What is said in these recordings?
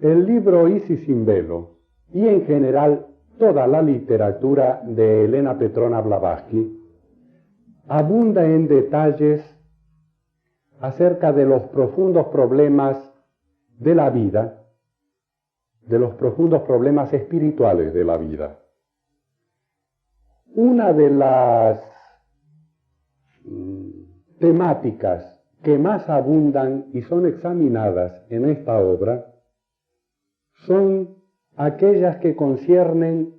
El libro Isis sin velo y en general toda la literatura de Elena Petrona Blavatsky abunda en detalles acerca de los profundos problemas de la vida, de los profundos problemas espirituales de la vida. Una de las temáticas que más abundan y son examinadas en esta obra son aquellas que conciernen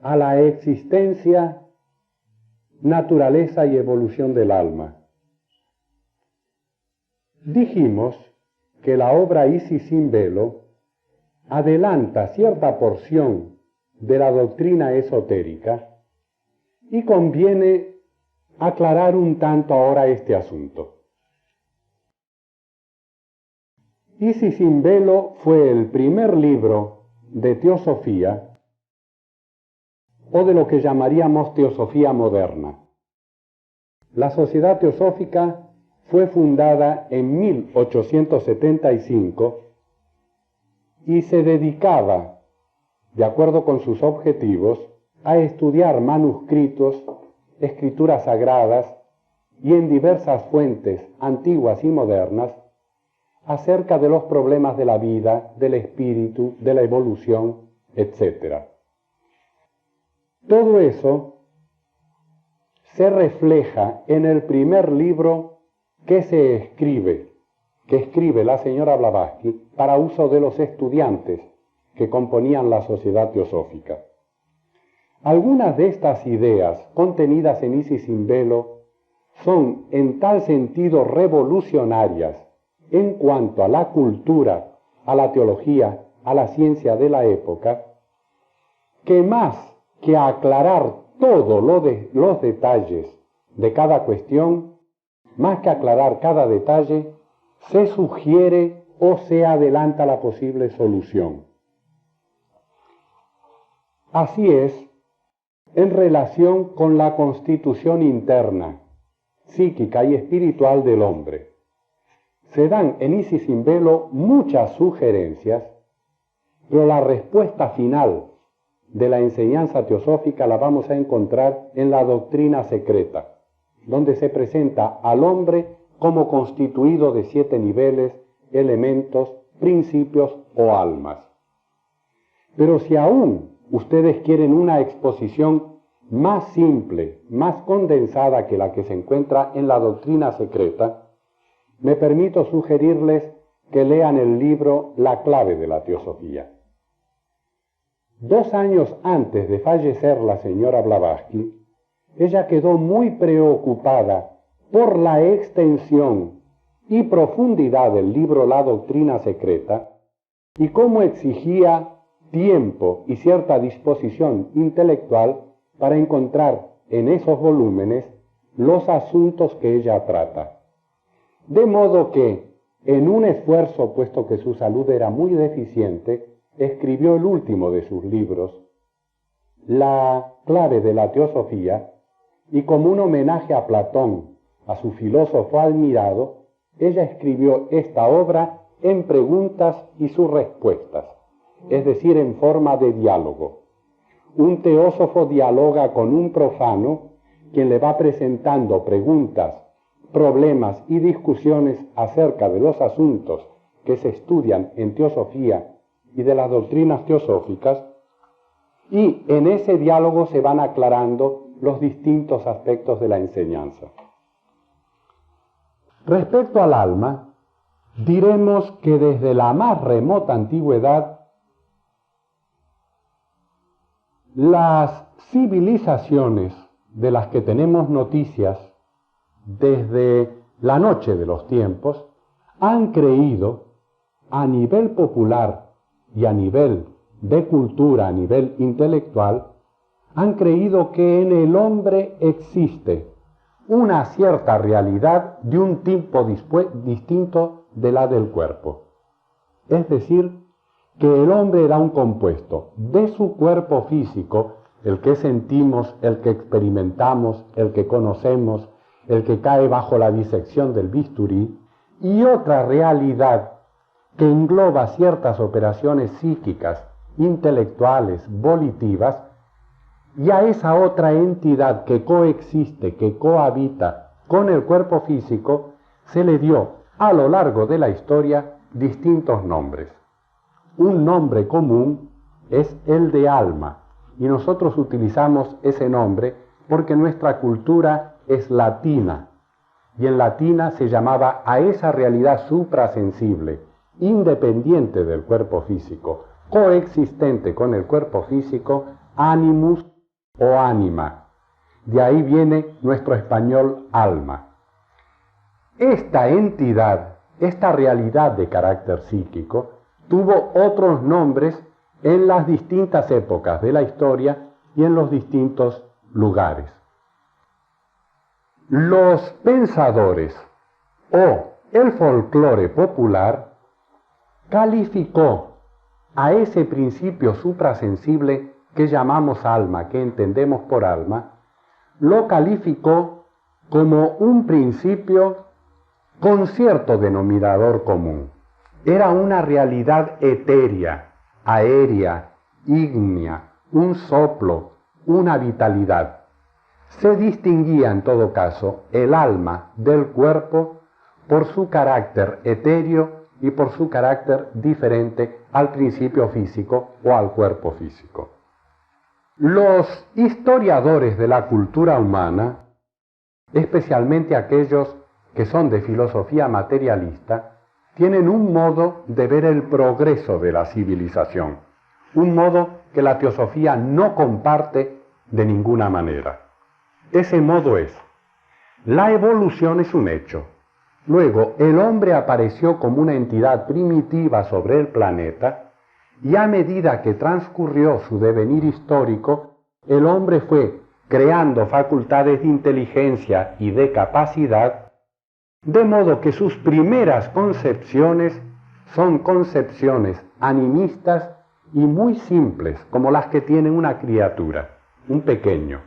a la existencia, naturaleza y evolución del alma. Dijimos que la obra Isis sin velo adelanta cierta porción de la doctrina esotérica y conviene aclarar un tanto ahora este asunto. Isis sin velo fue el primer libro de teosofía o de lo que llamaríamos teosofía moderna. La Sociedad Teosófica fue fundada en 1875 y se dedicaba, de acuerdo con sus objetivos, a estudiar manuscritos, escrituras sagradas y en diversas fuentes antiguas y modernas acerca de los problemas de la vida, del espíritu, de la evolución, etc. Todo eso se refleja en el primer libro que escribe la señora Blavatsky para uso de los estudiantes que componían la Sociedad Teosófica. Algunas de estas ideas contenidas en Isis sin velo son en tal sentido revolucionarias en cuanto a la cultura, a la teología, a la ciencia de la época, que más que aclarar todos los detalles de cada cuestión, más que aclarar cada detalle, se sugiere o se adelanta la posible solución. Así es en relación con la constitución interna, psíquica y espiritual del hombre. Se dan en Isis sin velo muchas sugerencias, pero la respuesta final de la enseñanza teosófica la vamos a encontrar en la doctrina secreta, donde se presenta al hombre como constituido de 7 niveles, elementos, principios o almas. Pero si aún ustedes quieren una exposición más simple, más condensada que la que se encuentra en la doctrina secreta, me permito sugerirles que lean el libro La clave de la teosofía. 2 años antes de fallecer la señora Blavatsky, ella quedó muy preocupada por la extensión y profundidad del libro La doctrina secreta y cómo exigía tiempo y cierta disposición intelectual para encontrar en esos volúmenes los asuntos que ella trata. De modo que, en un esfuerzo, puesto que su salud era muy deficiente, escribió el último de sus libros, La clave de la teosofía, y como un homenaje a Platón, a su filósofo admirado, ella escribió esta obra en preguntas y sus respuestas, es decir, en forma de diálogo. Un teósofo dialoga con un profano, quien le va presentando preguntas, problemas y discusiones acerca de los asuntos que se estudian en teosofía y de las doctrinas teosóficas, y en ese diálogo se van aclarando los distintos aspectos de la enseñanza. Respecto al alma, diremos que desde la más remota antigüedad, las civilizaciones de las que tenemos noticias desde la noche de los tiempos, han creído a nivel popular y a nivel de cultura, a nivel intelectual, han creído que en el hombre existe una cierta realidad de un tipo distinto de la del cuerpo. Es decir, que el hombre era un compuesto de su cuerpo físico, el que sentimos, el que experimentamos, el que conocemos, el que cae bajo la disección del bisturí, y otra realidad que engloba ciertas operaciones psíquicas, intelectuales, volitivas, y a esa otra entidad que coexiste, que cohabita con el cuerpo físico, se le dio a lo largo de la historia distintos nombres. Un nombre común es el de alma, y nosotros utilizamos ese nombre porque nuestra cultura es latina, y en latina se llamaba a esa realidad suprasensible, independiente del cuerpo físico, coexistente con el cuerpo físico, animus o ánima. De ahí viene nuestro español alma. Esta entidad, esta realidad de carácter psíquico, tuvo otros nombres en las distintas épocas de la historia y en los distintos lugares. Los pensadores o el folclore popular calificó a ese principio suprasensible que llamamos alma, que entendemos por alma, lo calificó como un principio con cierto denominador común. Era una realidad etérea, aérea, ígnea, un soplo, una vitalidad. Se distinguía en todo caso el alma del cuerpo por su carácter etéreo y por su carácter diferente al principio físico o al cuerpo físico. Los historiadores de la cultura humana, especialmente aquellos que son de filosofía materialista, tienen un modo de ver el progreso de la civilización, un modo que la teosofía no comparte de ninguna manera. Ese modo es: la evolución es un hecho. Luego, el hombre apareció como una entidad primitiva sobre el planeta, y a medida que transcurrió su devenir histórico, el hombre fue creando facultades de inteligencia y de capacidad, de modo que sus primeras concepciones son concepciones animistas y muy simples, como las que tiene una criatura, un pequeño.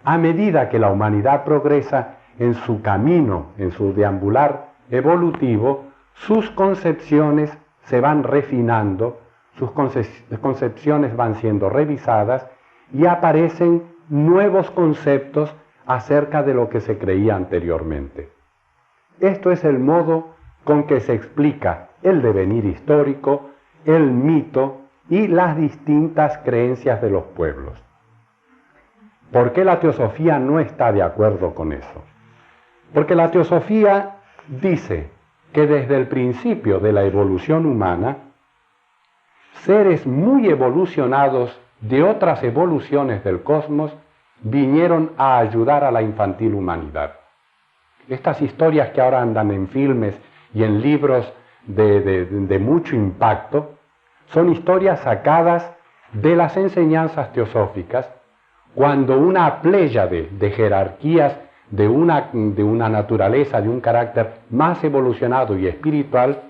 A medida que la humanidad progresa en su camino, en su deambular evolutivo, sus concepciones se van refinando, sus concepciones van siendo revisadas y aparecen nuevos conceptos acerca de lo que se creía anteriormente. Esto es el modo con que se explica el devenir histórico, el mito y las distintas creencias de los pueblos. ¿Por qué la teosofía no está de acuerdo con eso? Porque la teosofía dice que desde el principio de la evolución humana, seres muy evolucionados de otras evoluciones del cosmos vinieron a ayudar a la infantil humanidad. Estas historias que ahora andan en filmes y en libros de mucho impacto son historias sacadas de las enseñanzas teosóficas, cuando una pléyade de jerarquías de una naturaleza, de un carácter más evolucionado y espiritual,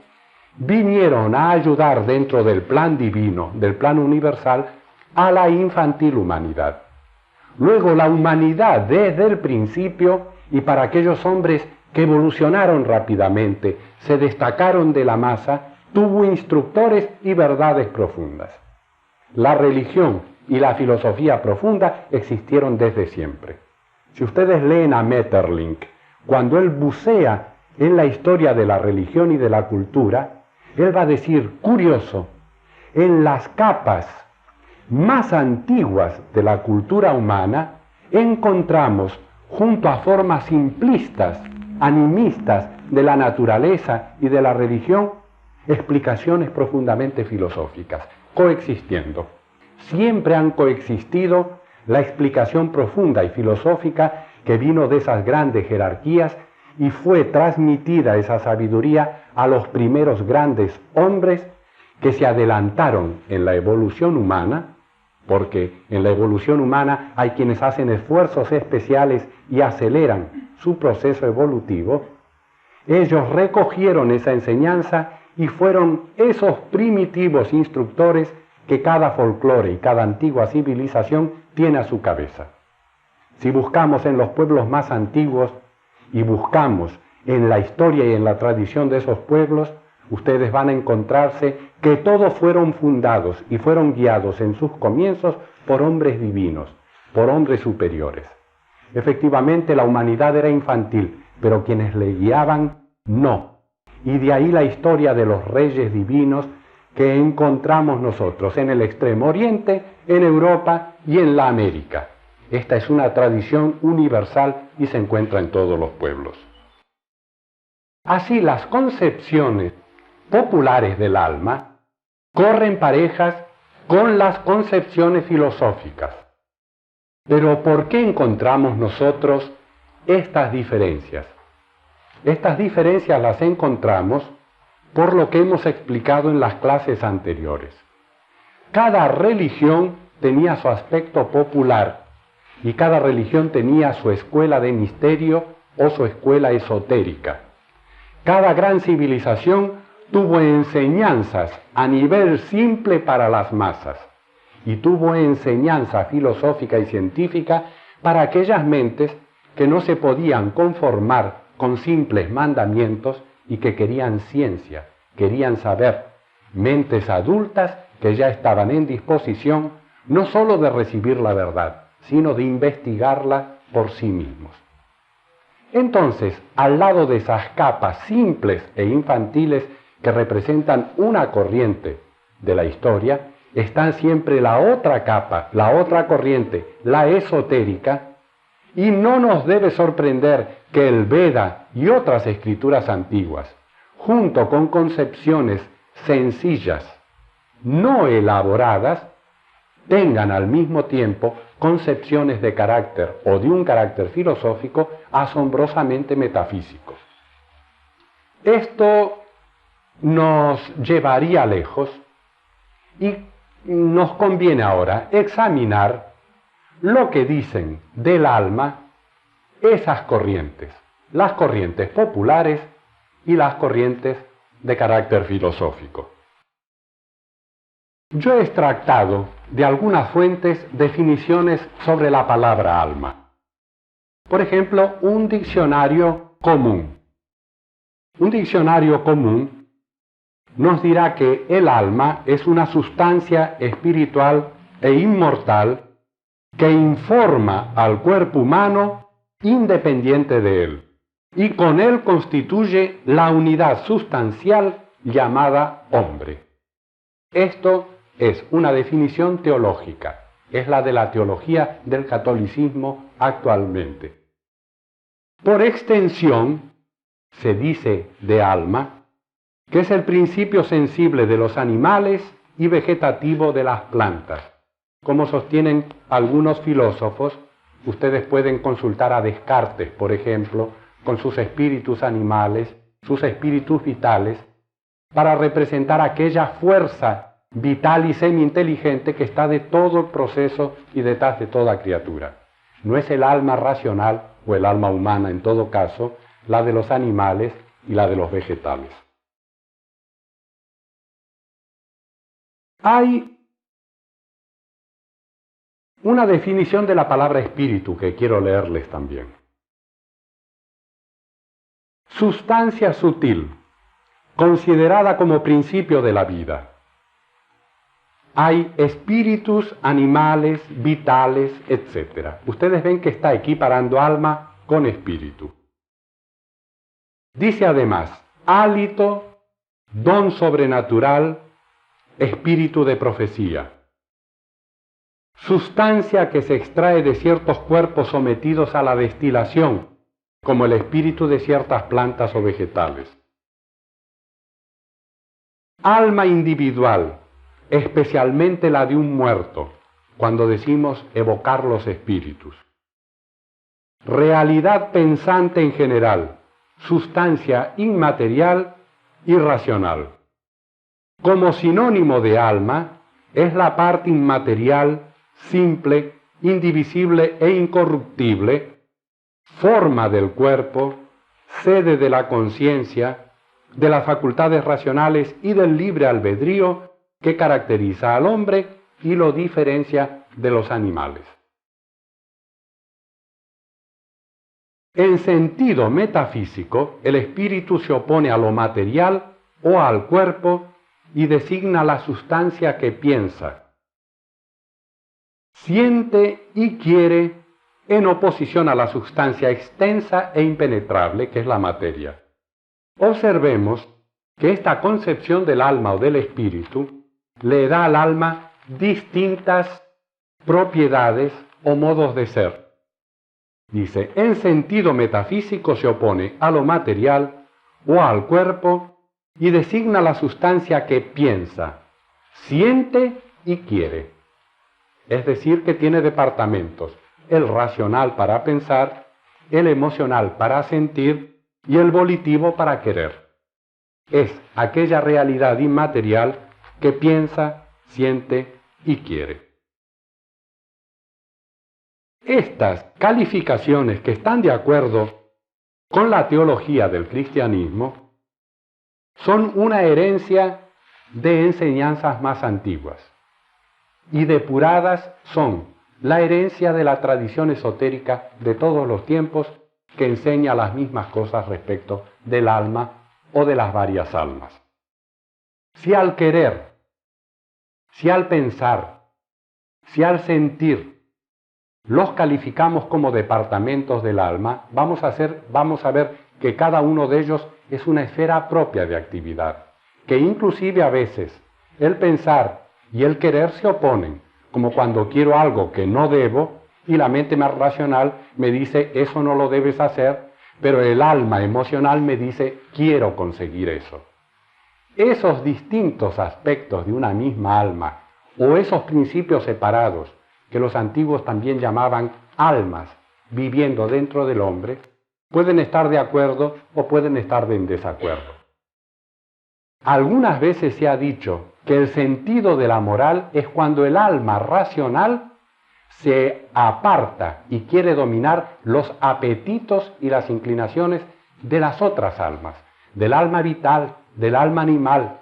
vinieron a ayudar dentro del plan divino, del plan universal, a la infantil humanidad. Luego la humanidad desde el principio, y para aquellos hombres que evolucionaron rápidamente, se destacaron de la masa, tuvo instructores y verdades profundas. La religión y la filosofía profunda existieron desde siempre. Si ustedes leen a Maeterlinck, cuando él bucea en la historia de la religión y de la cultura, él va a decir, curioso, en las capas más antiguas de la cultura humana encontramos, junto a formas simplistas, animistas de la naturaleza y de la religión, explicaciones profundamente filosóficas, coexistiendo. Siempre han coexistido la explicación profunda y filosófica que vino de esas grandes jerarquías y fue transmitida esa sabiduría a los primeros grandes hombres que se adelantaron en la evolución humana, porque en la evolución humana hay quienes hacen esfuerzos especiales y aceleran su proceso evolutivo. Ellos recogieron esa enseñanza y fueron esos primitivos instructores que cada folclore y cada antigua civilización tiene a su cabeza. Si buscamos en los pueblos más antiguos y buscamos en la historia y en la tradición de esos pueblos, ustedes van a encontrarse que todos fueron fundados y fueron guiados en sus comienzos por hombres divinos, por hombres superiores. Efectivamente, la humanidad era infantil, pero quienes le guiaban, no. Y de ahí la historia de los reyes divinos que encontramos nosotros en el Extremo Oriente, en Europa y en la América. Esta es una tradición universal y se encuentra en todos los pueblos. Así, las concepciones populares del alma corren parejas con las concepciones filosóficas. Pero ¿por qué encontramos nosotros estas diferencias? Estas diferencias las encontramos por lo que hemos explicado en las clases anteriores. Cada religión tenía su aspecto popular y cada religión tenía su escuela de misterio o su escuela esotérica. Cada gran civilización tuvo enseñanzas a nivel simple para las masas y tuvo enseñanza filosófica y científica para aquellas mentes que no se podían conformar con simples mandamientos y que querían ciencia, querían saber, mentes adultas que ya estaban en disposición no sólo de recibir la verdad, sino de investigarla por sí mismos. Entonces, al lado de esas capas simples e infantiles que representan una corriente de la historia, está siempre la otra capa, la otra corriente, la esotérica, y no nos debe sorprender que el Veda y otras escrituras antiguas, junto con concepciones sencillas, no elaboradas, tengan al mismo tiempo concepciones de carácter o de un carácter filosófico asombrosamente metafísico. Esto nos llevaría lejos y nos conviene ahora examinar lo que dicen del alma esas corrientes, las corrientes populares y las corrientes de carácter filosófico. Yo he extractado de algunas fuentes definiciones sobre la palabra alma. Por ejemplo, un diccionario común. Un diccionario común nos dirá que el alma es una sustancia espiritual e inmortal que informa al cuerpo humano independiente de él y con él constituye la unidad sustancial llamada hombre. Esto es una definición teológica, es la de la teología del catolicismo actualmente. Por extensión, se dice de alma que es el principio sensible de los animales y vegetativo de las plantas. Como sostienen algunos filósofos, ustedes pueden consultar a Descartes, por ejemplo, con sus espíritus animales, sus espíritus vitales, para representar aquella fuerza vital y semi-inteligente que está de todo el proceso y detrás de toda criatura. No es el alma racional o el alma humana, en todo caso, la de los animales y la de los vegetales. Hay una definición de la palabra espíritu que quiero leerles también. Sustancia sutil, considerada como principio de la vida. Hay espíritus, animales, vitales, etc. Ustedes ven que está equiparando alma con espíritu. Dice además, hálito, don sobrenatural, espíritu de profecía. Sustancia que se extrae de ciertos cuerpos sometidos a la destilación, como el espíritu de ciertas plantas o vegetales. Alma individual, especialmente la de un muerto, cuando decimos evocar los espíritus. Realidad pensante en general, sustancia inmaterial y racional. Como sinónimo de alma, es la parte inmaterial, simple, indivisible e incorruptible, forma del cuerpo, sede de la conciencia, de las facultades racionales y del libre albedrío que caracteriza al hombre y lo diferencia de los animales. En sentido metafísico, el espíritu se opone a lo material o al cuerpo y designa la sustancia que piensa, siente y quiere en oposición a la sustancia extensa e impenetrable que es la materia. Observemos que esta concepción del alma o del espíritu le da al alma distintas propiedades o modos de ser. Dice, en sentido metafísico se opone a lo material o al cuerpo y designa la sustancia que piensa, siente y quiere. Es decir, que tiene departamentos, el racional para pensar, el emocional para sentir y el volitivo para querer. Es aquella realidad inmaterial que piensa, siente y quiere. Estas calificaciones que están de acuerdo con la teología del cristianismo son una herencia de enseñanzas más antiguas y depuradas son la herencia de la tradición esotérica de todos los tiempos que enseña las mismas cosas respecto del alma o de las varias almas. Si al querer, si al pensar, si al sentir los calificamos como departamentos del alma, vamos a ver que cada uno de ellos es una esfera propia de actividad, que inclusive a veces el pensar y el querer se oponen, como cuando quiero algo que no debo y la mente más racional me dice eso no lo debes hacer, pero el alma emocional me dice quiero conseguir eso. Esos distintos aspectos de una misma alma o esos principios separados que los antiguos también llamaban almas viviendo dentro del hombre, pueden estar de acuerdo o pueden estar en desacuerdo. Algunas veces se ha dicho que el sentido de la moral es cuando el alma racional se aparta y quiere dominar los apetitos y las inclinaciones de las otras almas, del alma vital, del alma animal,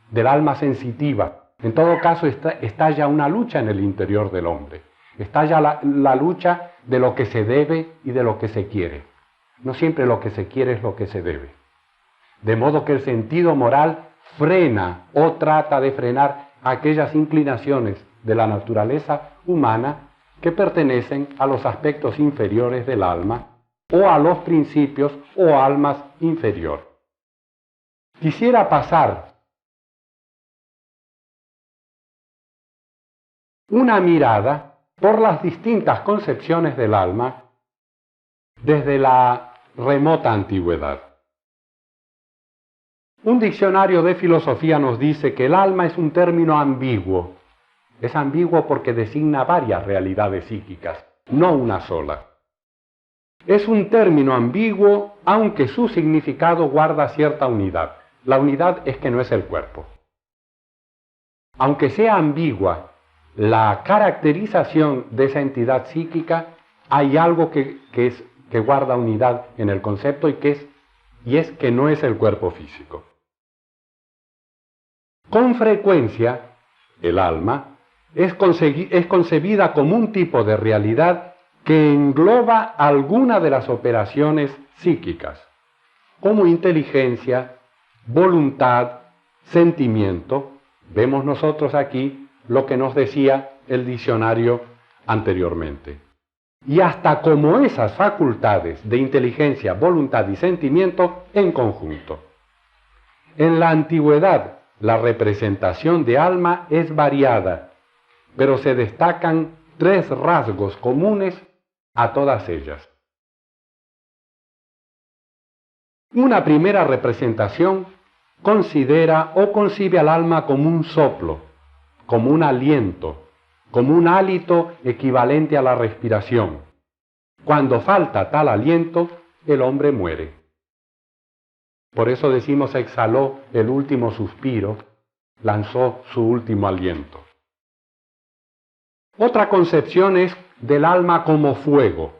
del alma sensitiva. En todo caso, estalla una lucha en el interior del hombre. Estalla la lucha de lo que se debe y de lo que se quiere. No siempre lo que se quiere es lo que se debe. De modo que el sentido moral frena o trata de frenar aquellas inclinaciones de la naturaleza humana que pertenecen a los aspectos inferiores del alma o a los principios o almas inferiores. Quisiera pasar una mirada por las distintas concepciones del alma desde la remota antigüedad. Un diccionario de filosofía nos dice que el alma es un término ambiguo. Es ambiguo porque designa varias realidades psíquicas, no una sola. Es un término ambiguo, aunque su significado guarda cierta unidad. La unidad es que no es el cuerpo. Aunque sea ambigua la caracterización de esa entidad psíquica, hay algo que guarda unidad en el concepto y es que no es el cuerpo físico. Con frecuencia, el alma es concebida como un tipo de realidad que engloba alguna de las operaciones psíquicas, como inteligencia, voluntad, sentimiento. Vemos nosotros aquí lo que nos decía el diccionario anteriormente. Y hasta como esas facultades de inteligencia, voluntad y sentimiento en conjunto. En la antigüedad, la representación de alma es variada, pero se destacan tres rasgos comunes a todas ellas. Una primera representación considera o concibe al alma como un soplo, como un aliento, como un hálito equivalente a la respiración. Cuando falta tal aliento, el hombre muere. Por eso decimos exhaló el último suspiro, lanzó su último aliento. Otra concepción es del alma como fuego.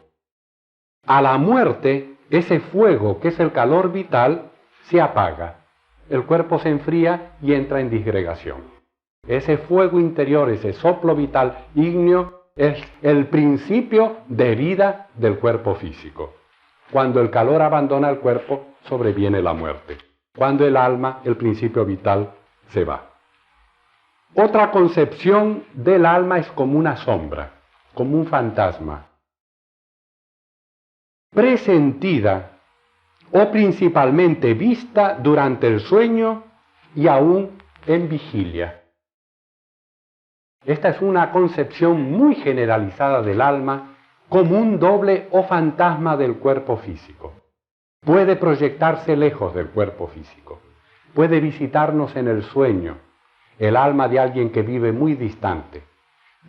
A la muerte, ese fuego, que es el calor vital, se apaga. El cuerpo se enfría y entra en disgregación. Ese fuego interior, ese soplo vital ígneo, es el principio de vida del cuerpo físico. Cuando el calor abandona el cuerpo, sobreviene la muerte. cuando el alma, el principio vital, se va. Otra concepción del alma es como una sombra, como un fantasma, presentida o principalmente vista durante el sueño y aún en vigilia. Esta es una concepción muy generalizada del alma como un doble o fantasma del cuerpo físico. Puede proyectarse lejos del cuerpo físico, puede visitarnos en el sueño, el alma de alguien que vive muy distante,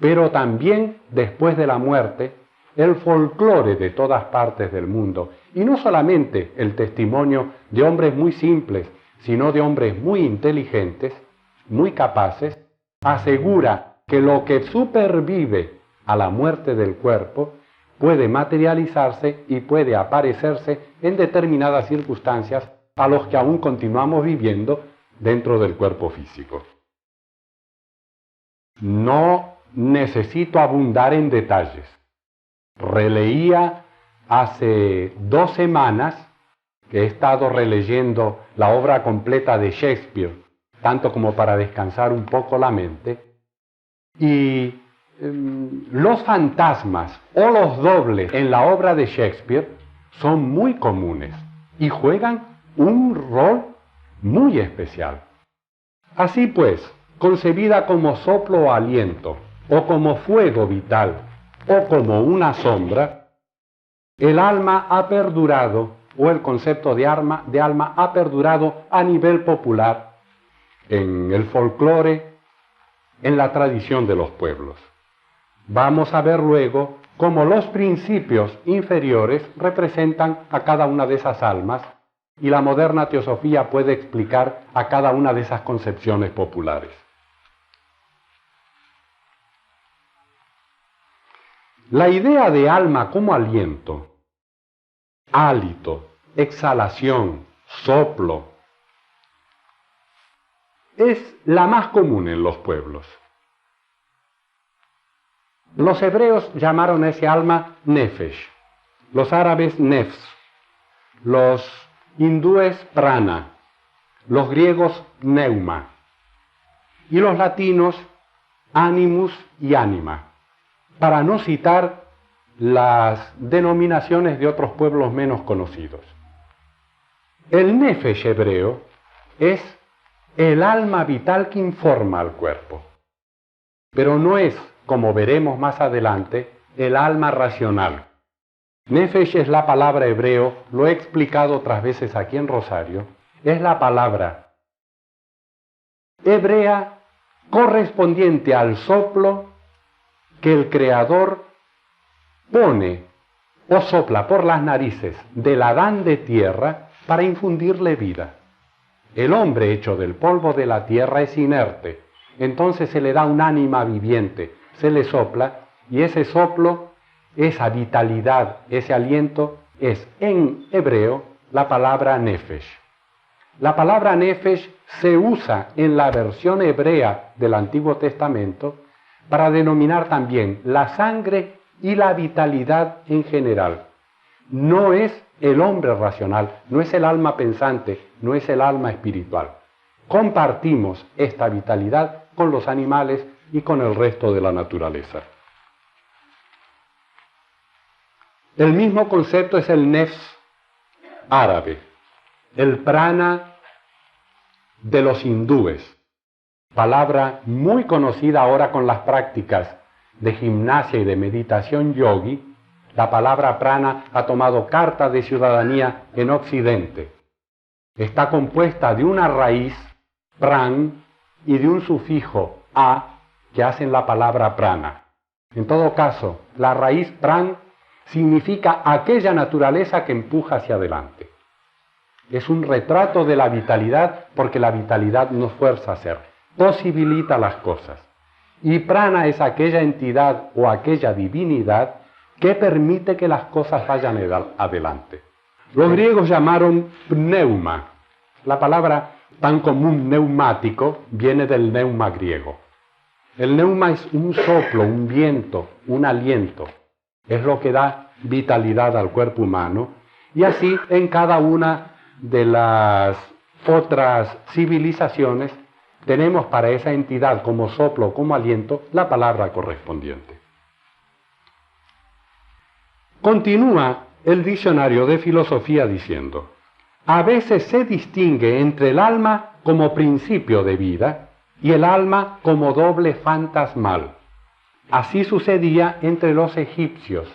pero también después de la muerte, el folclore de todas partes del mundo, y no solamente el testimonio de hombres muy simples, sino de hombres muy inteligentes, muy capaces, asegura que lo que supervive a la muerte del cuerpo puede materializarse y puede aparecerse en determinadas circunstancias a los que aún continuamos viviendo dentro del cuerpo físico. No necesito abundar en detalles. Releía hace 2 semanas que he estado releyendo la obra completa de Shakespeare, tanto como para descansar un poco la mente, y los fantasmas o los dobles en la obra de Shakespeare son muy comunes y juegan un rol muy especial. Así pues, concebida como soplo o aliento, o como fuego vital, o como una sombra, el alma ha perdurado, o el concepto de alma ha perdurado a nivel popular en el folclore, en la tradición de los pueblos. Vamos a ver luego cómo los principios inferiores representan a cada una de esas almas y la moderna teosofía puede explicar a cada una de esas concepciones populares. La idea de alma como aliento, hálito, exhalación, soplo, es la más común en los pueblos. Los hebreos llamaron a ese alma nefesh, los árabes nefs, los hindúes prana, los griegos pneuma y los latinos animus y anima, para no citar las denominaciones de otros pueblos menos conocidos. El nefesh hebreo es el alma vital que informa al cuerpo, pero no es, como veremos más adelante, el alma racional. Nefesh es la palabra hebreo, lo he explicado otras veces aquí en Rosario, es la palabra hebrea correspondiente al soplo que el Creador pone o sopla por las narices del Adán de tierra para infundirle vida. El hombre hecho del polvo de la tierra es inerte, entonces se le da un ánima viviente, se le sopla y ese soplo, esa vitalidad, ese aliento es en hebreo la palabra nefesh. La palabra nefesh se usa en la versión hebrea del Antiguo Testamento para denominar también la sangre y la vitalidad en general. No es el hombre racional, no es el alma pensante, no es el alma espiritual. Compartimos esta vitalidad con los animales y con el resto de la naturaleza. El mismo concepto es el nefs árabe, el prana de los hindúes, palabra muy conocida ahora con las prácticas de gimnasia y de meditación yogi. La palabra prana ha tomado carta de ciudadanía en Occidente. Está compuesta de una raíz, pran, y de un sufijo, a, que hacen la palabra prana. En todo caso, la raíz pran significa aquella naturaleza que empuja hacia adelante. Es un retrato de la vitalidad porque la vitalidad nos fuerza a hacer, posibilita las cosas. Y prana es aquella entidad o aquella divinidad que permite que las cosas vayan adelante. Los griegos llamaron pneuma. La palabra tan común neumático viene del neuma griego. El neuma es un soplo, un viento, un aliento. Es lo que da vitalidad al cuerpo humano. Y así en cada una de las otras civilizaciones, tenemos para esa entidad como soplo, como aliento, la palabra correspondiente. Continúa el diccionario de filosofía diciendo: a veces se distingue entre el alma como principio de vida y el alma como doble fantasmal. Así sucedía entre los egipcios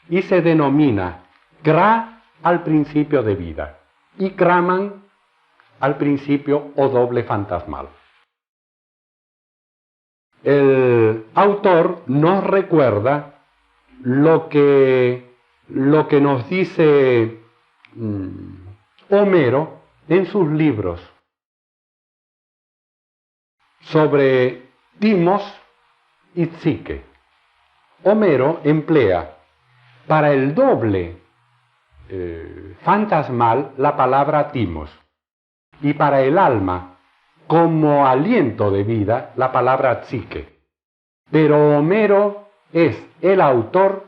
y se denomina Kra al principio de vida y Kraman al principio o doble fantasmal. El autor nos recuerda lo que nos dice Homero en sus libros sobre Timos y Psique. Homero emplea para el doble fantasmal la palabra timos y para el alma como aliento de vida la palabra psique. Pero Homero es el autor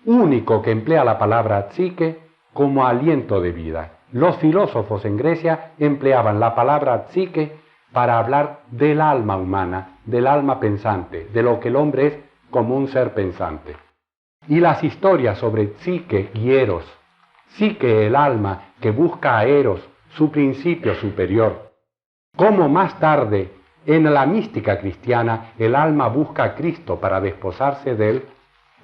único que emplea la palabra psique como aliento de vida. Los filósofos en Grecia empleaban la palabra psique para hablar del alma humana, del alma pensante, de lo que el hombre es como un ser pensante. Y las historias sobre Psique y Eros, Psique el alma que busca a Eros, su principio superior, como más tarde en la mística cristiana el alma busca a Cristo para desposarse de él,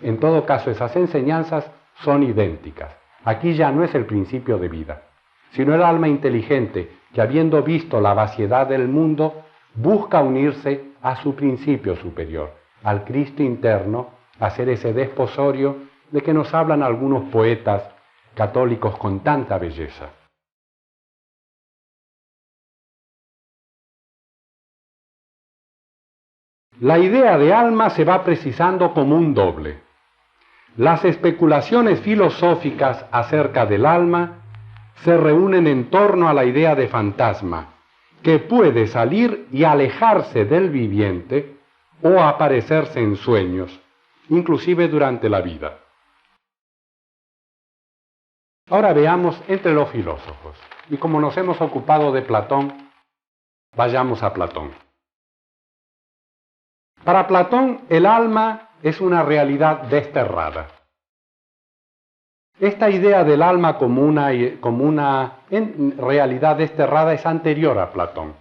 en todo caso esas enseñanzas son idénticas. Aquí ya no es el principio de vida, sino el alma inteligente que, habiendo visto la vaciedad del mundo, busca unirse a su principio superior, al Cristo interno, hacer ese desposorio de que nos hablan algunos poetas católicos con tanta belleza. La idea de alma se va precisando como un doble. Las especulaciones filosóficas acerca del alma se reúnen en torno a la idea de fantasma, que puede salir y alejarse del viviente o aparecerse en sueños, inclusive durante la vida. Ahora veamos entre los filósofos, y como nos hemos ocupado de Platón, vayamos a Platón. Para Platón, el alma es una realidad desterrada. Esta idea del alma como una realidad desterrada es anterior a Platón.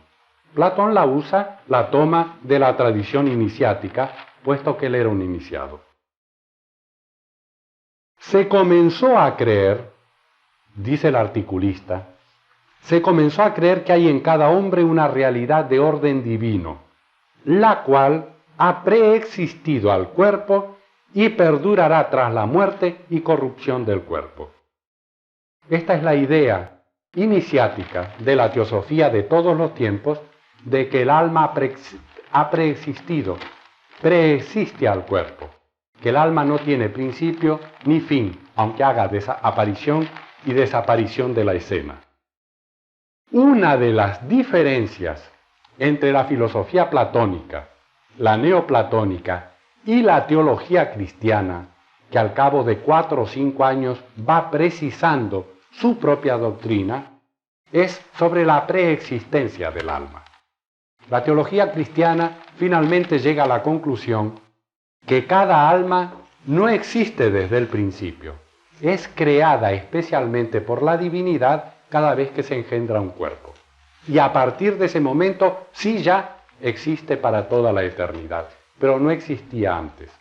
Platón la toma de la tradición iniciática, puesto que él era un iniciado. Se comenzó a creer, dice el articulista, se comenzó a creer que hay en cada hombre una realidad de orden divino, la cual ha preexistido al cuerpo y perdurará tras la muerte y corrupción del cuerpo. Esta es la idea iniciática de la teosofía de todos los tiempos, de que el alma ha preexistido, preexiste al cuerpo, que el alma no tiene principio ni fin, aunque haga aparición y desaparición de la escena. Una de las diferencias entre la filosofía platónica, la neoplatónica y la teología cristiana, que al cabo de 4 o 5 años va precisando su propia doctrina, es sobre la preexistencia del alma. La teología cristiana finalmente llega a la conclusión que cada alma no existe desde el principio, es creada especialmente por la divinidad cada vez que se engendra un cuerpo. Y a partir de ese momento sí ya existe para toda la eternidad, pero no existía antes.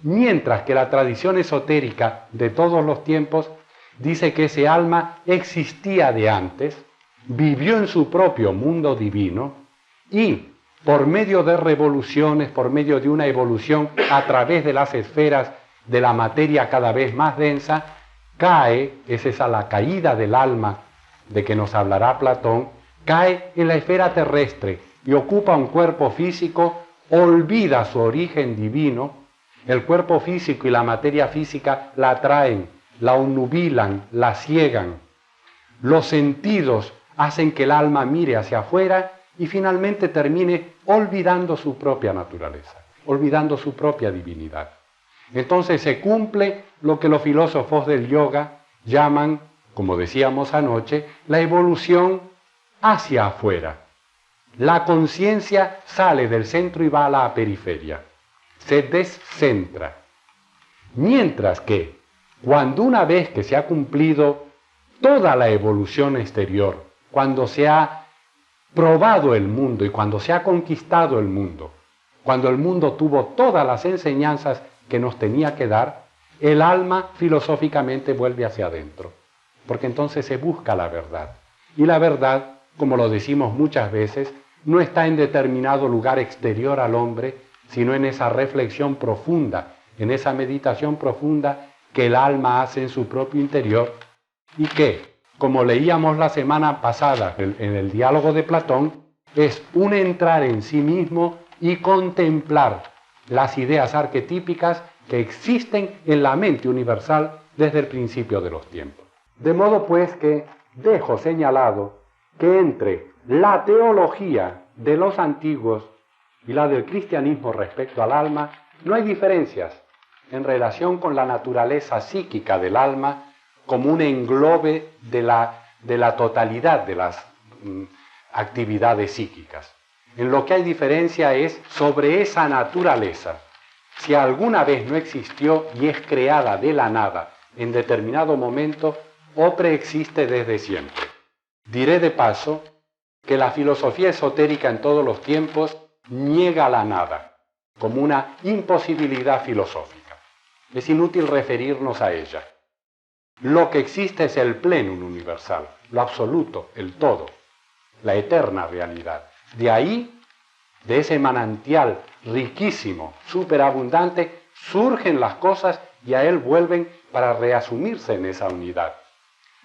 Mientras que la tradición esotérica de todos los tiempos dice que ese alma existía de antes, vivió en su propio mundo divino y por medio de revoluciones, por medio de una evolución a través de las esferas de la materia cada vez más densa, cae, es esa la caída del alma de que nos hablará Platón, cae en la esfera terrestre y ocupa un cuerpo físico, olvida su origen divino, el cuerpo físico y la materia física la atraen, la obnubilan, la ciegan. Los sentidos hacen que el alma mire hacia afuera y finalmente termine olvidando su propia naturaleza, olvidando su propia divinidad. Entonces se cumple lo que los filósofos del yoga llaman, como decíamos anoche, la evolución hacia afuera. La conciencia sale del centro y va a la periferia, se descentra. Mientras que, cuando una vez que se ha cumplido toda la evolución exterior, cuando se ha probado el mundo y cuando se ha conquistado el mundo, cuando el mundo tuvo todas las enseñanzas que nos tenía que dar, el alma filosóficamente vuelve hacia adentro, porque entonces se busca la verdad. Y la verdad, como lo decimos muchas veces, no está en determinado lugar exterior al hombre, sino en esa reflexión profunda, en esa meditación profunda que el alma hace en su propio interior y que, como leíamos la semana pasada en el diálogo de Platón, es un entrar en sí mismo y contemplar las ideas arquetípicas que existen en la mente universal desde el principio de los tiempos. De modo pues que dejo señalado que entre la teología de los antiguos y la del cristianismo respecto al alma no hay diferencias en relación con la naturaleza psíquica del alma como un englobe de la totalidad de las actividades psíquicas. En lo que hay diferencia es sobre esa naturaleza. Si alguna vez no existió y es creada de la nada en determinado momento o preexiste desde siempre. Diré de paso que la filosofía esotérica en todos los tiempos niega la nada como una imposibilidad filosófica. Es inútil referirnos a ella. Lo que existe es el plenum universal, lo absoluto, el todo, la eterna realidad. De ahí, de ese manantial riquísimo, superabundante, surgen las cosas y a él vuelven para reasumirse en esa unidad.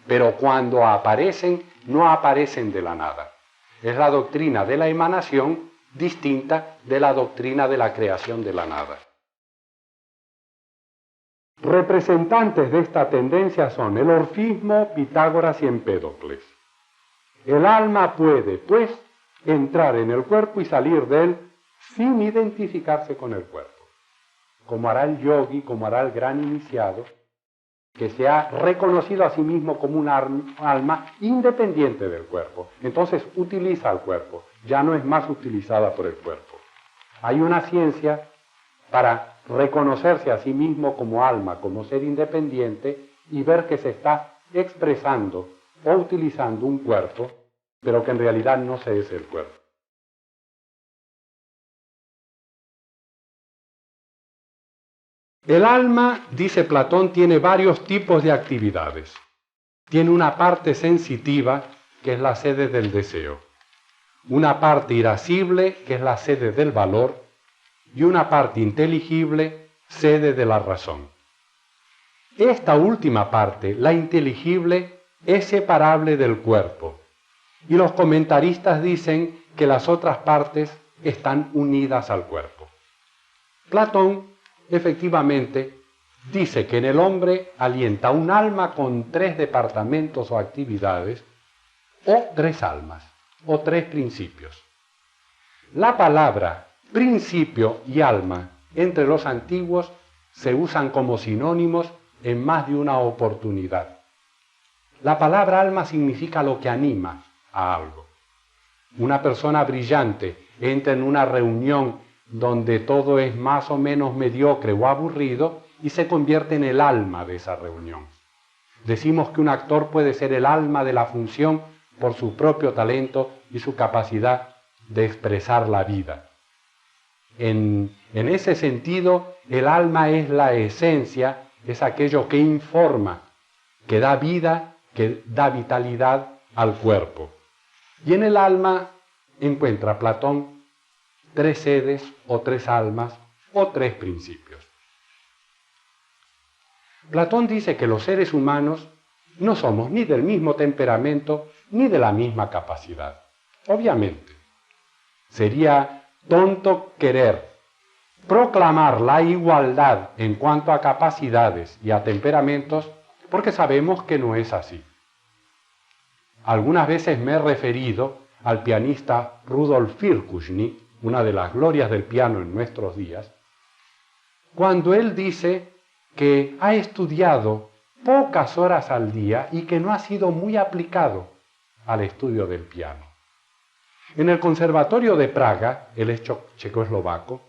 Pero cuando aparecen, no aparecen de la nada. Es la doctrina de la emanación distinta de la doctrina de la creación de la nada. Representantes de esta tendencia son el orfismo, Pitágoras y Empédocles. El alma puede, pues, entrar en el cuerpo y salir de él sin identificarse con el cuerpo, como hará el yogi, como hará el gran iniciado, que se ha reconocido a sí mismo como un alma independiente del cuerpo. Entonces utiliza el cuerpo, ya no es más utilizada por el cuerpo. Hay una ciencia para reconocerse a sí mismo como alma, como ser independiente y ver que se está expresando o utilizando un cuerpo, pero que en realidad no se es el cuerpo. El alma, dice Platón, tiene varios tipos de actividades. Tiene una parte sensitiva, que es la sede del deseo, una parte irascible, que es la sede del valor, y una parte inteligible, sede de la razón. Esta última parte, la inteligible, es separable del cuerpo, y los comentaristas dicen que las otras partes están unidas al cuerpo. Platón efectivamente dice que en el hombre alienta un alma con 3 departamentos o actividades, o 3 almas, o 3 principios. La palabra principio y alma entre los antiguos se usan como sinónimos en más de una oportunidad. La palabra alma significa lo que anima a algo. Una persona brillante entra en una reunión donde todo es más o menos mediocre o aburrido y se convierte en el alma de esa reunión. Decimos que un actor puede ser el alma de la función por su propio talento y su capacidad de expresar la vida. En ese sentido, el alma es la esencia, es aquello que informa, que da vida, que da vitalidad al cuerpo. Y en el alma encuentra Platón 3 sedes o 3 almas o 3 principios. Platón dice que los seres humanos no somos ni del mismo temperamento ni de la misma capacidad. Obviamente, sería tonto querer proclamar la igualdad en cuanto a capacidades y a temperamentos porque sabemos que no es así. Algunas veces me he referido al pianista Rudolf Virchow, una de las glorias del piano en nuestros días, cuando él dice que ha estudiado pocas horas al día y que no ha sido muy aplicado al estudio del piano. En el Conservatorio de Praga, él es checoslovaco,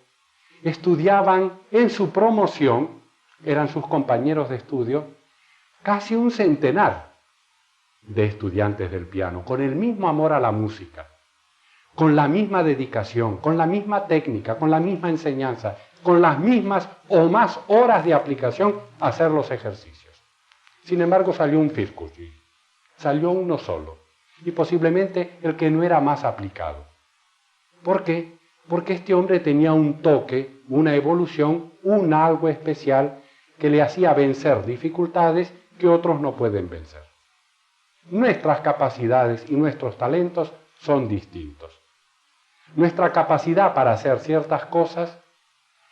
estudiaban en su promoción, eran sus compañeros de estudio, casi un centenar de estudiantes del piano, con el mismo amor a la música, con la misma dedicación, con la misma técnica, con la misma enseñanza, con las mismas o más horas de aplicación a hacer los ejercicios. Sin embargo, salió un Firkuji, salió uno solo, y posiblemente el que no era más aplicado. ¿Por qué? Porque este hombre tenía un toque, una evolución, un algo especial que le hacía vencer dificultades que otros no pueden vencer. Nuestras capacidades y nuestros talentos son distintos. Nuestra capacidad para hacer ciertas cosas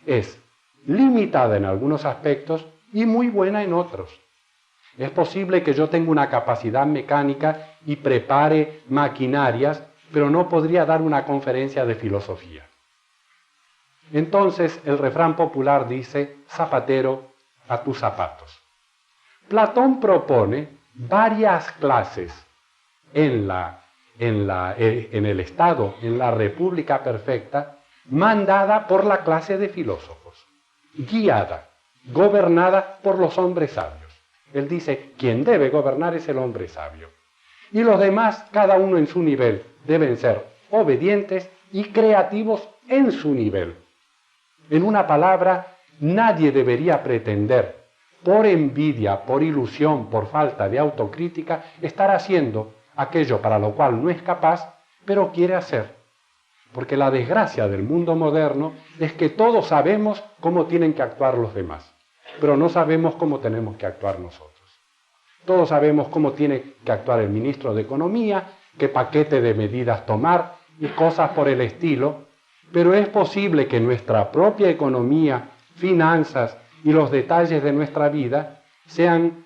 es limitada en algunos aspectos y muy buena en otros. Es posible que yo tenga una capacidad mecánica y prepare maquinarias, pero no podría dar una conferencia de filosofía. Entonces el refrán popular dice, zapatero a tus zapatos. Platón propone varias clases en el Estado, en la República Perfecta, mandada por la clase de filósofos, guiada, gobernada por los hombres sabios. Él dice, quien debe gobernar es el hombre sabio. Y los demás, cada uno en su nivel, deben ser obedientes y creativos en su nivel. En una palabra, nadie debería pretender, por envidia, por ilusión, por falta de autocrítica, estar haciendo aquello para lo cual no es capaz, pero quiere hacer. Porque la desgracia del mundo moderno es que todos sabemos cómo tienen que actuar los demás, pero no sabemos cómo tenemos que actuar nosotros. Todos sabemos cómo tiene que actuar el ministro de Economía, qué paquete de medidas tomar y cosas por el estilo, pero es posible que nuestra propia economía, finanzas y los detalles de nuestra vida sean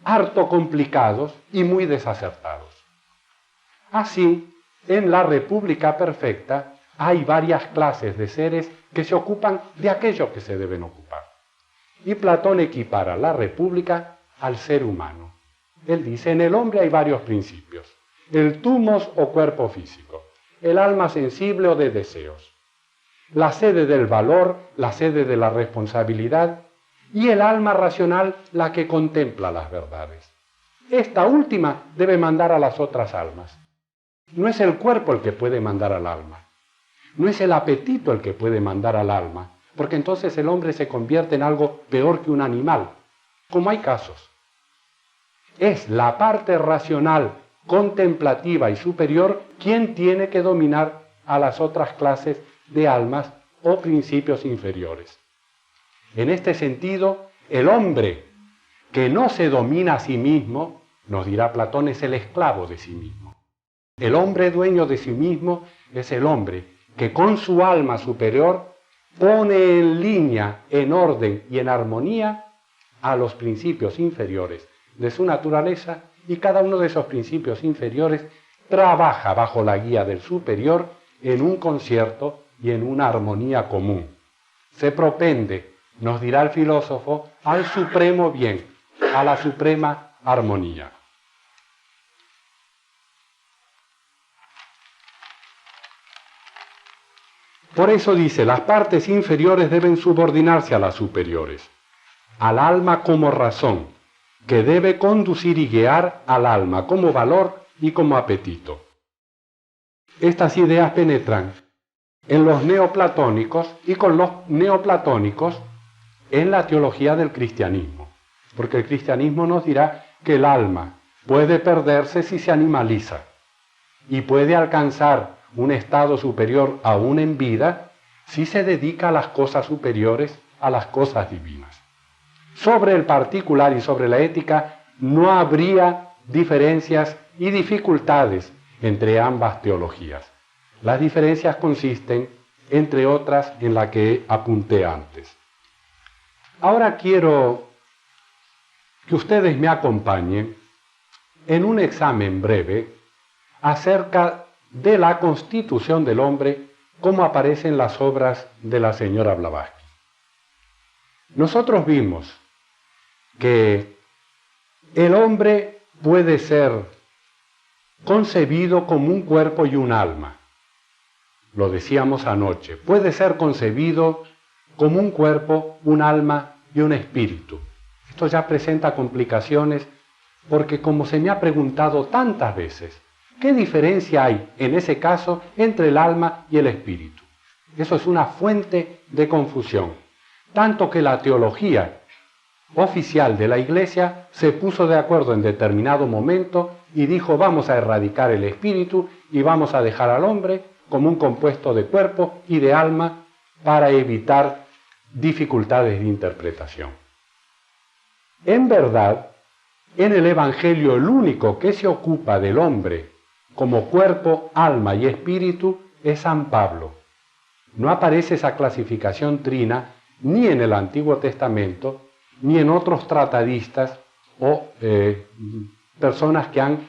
harto complicados y muy desacertados. Así, en la República Perfecta hay varias clases de seres que se ocupan de aquello que se deben ocupar. Y Platón equipara la República al ser humano. Él dice, en el hombre hay varios principios. El thumos o cuerpo físico, el alma sensible o de deseos, la sede del valor, la sede de la responsabilidad, y el alma racional, la que contempla las verdades. Esta última debe mandar a las otras almas. No es el cuerpo el que puede mandar al alma. No es el apetito el que puede mandar al alma, porque entonces el hombre se convierte en algo peor que un animal, como hay casos. Es la parte racional, contemplativa y superior quien tiene que dominar a las otras clases de almas o principios inferiores. En este sentido, el hombre que no se domina a sí mismo, nos dirá Platón, es el esclavo de sí mismo. El hombre dueño de sí mismo es el hombre que con su alma superior pone en línea, en orden y en armonía a los principios inferiores de su naturaleza, y cada uno de esos principios inferiores trabaja bajo la guía del superior en un concierto y en una armonía común. Se propende, nos dirá el filósofo, al supremo bien, a la suprema armonía. Por eso dice, las partes inferiores deben subordinarse a las superiores, al alma como razón, que debe conducir y guiar al alma como valor y como apetito. Estas ideas penetran en los neoplatónicos y con los neoplatónicos en la teología del cristianismo, porque el cristianismo nos dirá que el alma puede perderse si se animaliza y puede alcanzar un estado superior aún en vida si se dedica a las cosas superiores, a las cosas divinas. Sobre el particular y sobre la ética no habría diferencias y dificultades entre ambas teologías. Las diferencias consisten, entre otras, en la que apunté antes. Ahora quiero que ustedes me acompañen en un examen breve acerca de la constitución del hombre como aparece en las obras de la señora Blavatsky. Nosotros vimos que el hombre puede ser concebido como un cuerpo y un alma. Lo decíamos anoche, puede ser concebido como un cuerpo, un alma y un espíritu. Esto ya presenta complicaciones porque, como se me ha preguntado tantas veces, ¿qué diferencia hay en ese caso entre el alma y el espíritu? Eso es una fuente de confusión, tanto que la teología oficial de la Iglesia se puso de acuerdo en determinado momento y dijo: vamos a erradicar el espíritu y vamos a dejar al hombre como un compuesto de cuerpo y de alma para evitar dificultades de interpretación. En verdad, en el Evangelio el único que se ocupa del hombre como cuerpo, alma y espíritu es San Pablo. No aparece esa clasificación trina ni en el Antiguo Testamento, ni en otros tratadistas o personas que han